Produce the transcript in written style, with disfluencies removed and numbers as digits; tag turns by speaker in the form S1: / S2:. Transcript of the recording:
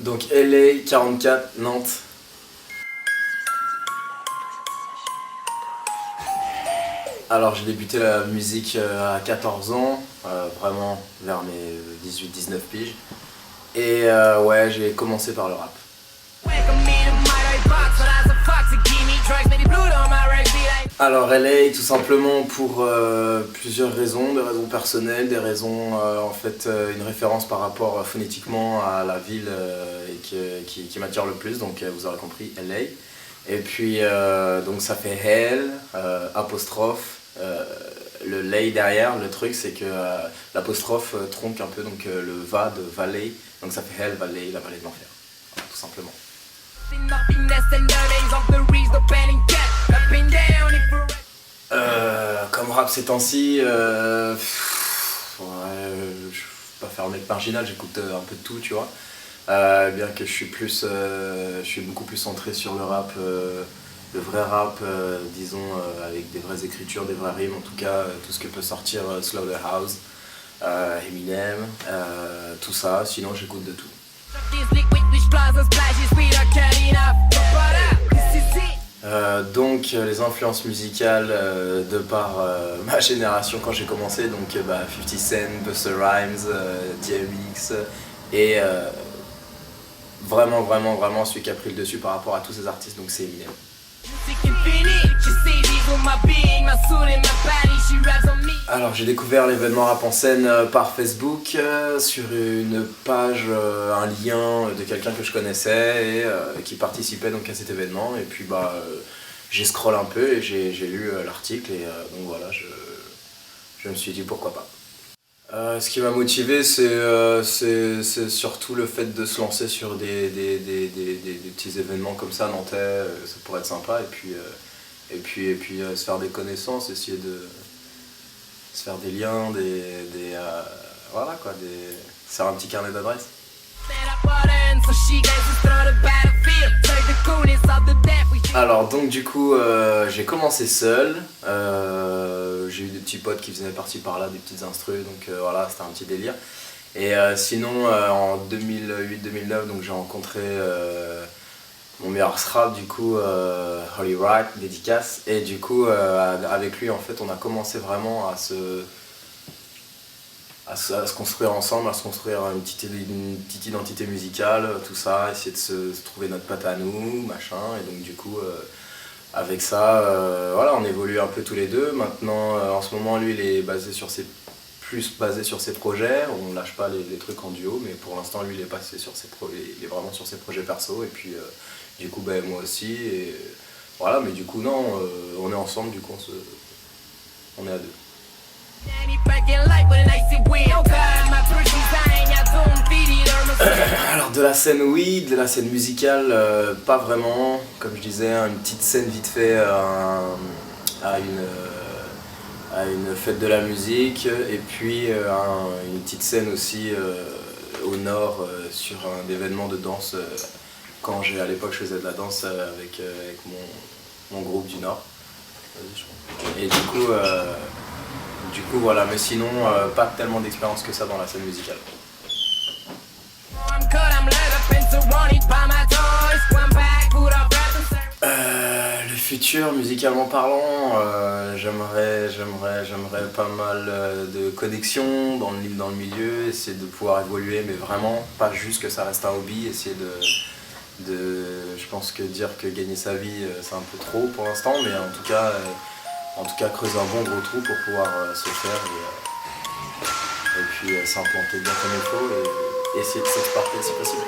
S1: Donc LA 44 Nantes. Alors j'ai débuté la musique à 14 ans, vraiment vers mes 18-19 piges. Et ouais, j'ai commencé par le rap. Alors LA, tout simplement pour plusieurs raisons, des raisons personnelles, des raisons en fait une référence par rapport phonétiquement à la ville qui m'attire le plus, donc vous aurez compris LA. Et puis donc ça fait Hell, apostrophe, le lay derrière, le truc c'est que l'apostrophe tronque un peu donc le va de valley, donc ça fait Hell Valley, la vallée de l'enfer, voilà, tout simplement. Comme rap ces temps-ci, ouais, je vais pas faire le mec marginal, j'écoute un peu de tout, tu vois. Bien que je suis beaucoup plus centré sur le rap, le vrai rap, disons, avec des vraies écritures, des vraies rimes, en tout cas, tout ce que peut sortir Slaughterhouse, Eminem, tout ça, sinon j'écoute de tout. Donc les influences musicales de par ma génération quand j'ai commencé, donc 50 Cent, Busta Rhymes, DMX et vraiment celui qui a pris le dessus par rapport à tous ces artistes, donc c'est Eminem. Alors j'ai découvert l'événement Rap en scène par Facebook sur une page, un lien de quelqu'un que je connaissais et qui participait donc à cet événement, et puis j'ai scrollé un peu et j'ai lu l'article et donc voilà, je me suis dit pourquoi pas. Ce qui m'a motivé, c'est surtout le fait de se lancer sur des petits événements comme ça, nantais, ça pourrait être sympa, et puis se faire des connaissances, essayer de se faire des liens, voilà quoi, se faire un petit carnet d'adresses. Alors donc du coup j'ai commencé seul, j'ai eu des petits potes qui faisaient par-ci par-là des petites instrus, donc voilà, c'était un petit délire. Et sinon en 2008-2009 donc j'ai rencontré mon meilleur scrap, du coup Holy Rock, dédicace, et du coup avec lui en fait on a commencé vraiment à se construire ensemble, à se construire une petite identité musicale, tout ça, essayer de se trouver notre patte à nous, machin, et donc du coup avec ça, voilà, on évolue un peu tous les deux. Maintenant en ce moment lui il est plus basé sur ses projets, on lâche pas les trucs en duo, mais pour l'instant lui il est il est vraiment sur ses projets perso, et puis du coup moi aussi, et voilà, mais du coup non, on est ensemble, du coup on est à deux. Alors de la scène oui, de la scène musicale pas vraiment, comme je disais, une petite scène vite fait à une fête de la musique, et puis une petite scène aussi au nord sur un événement de danse quand à l'époque je faisais de la danse avec mon groupe du nord, et du coup voilà, mais sinon pas tellement d'expérience que ça dans la scène musicale. Le futur, musicalement parlant, j'aimerais pas mal de connexions dans le milieu, essayer de pouvoir évoluer, mais vraiment pas juste que ça reste un hobby, essayer je pense que dire que gagner sa vie c'est un peu trop pour l'instant, mais en tout cas creuser un bon gros trou pour pouvoir se faire et puis s'implanter bien comme il faut et essayer de s'exporter si possible.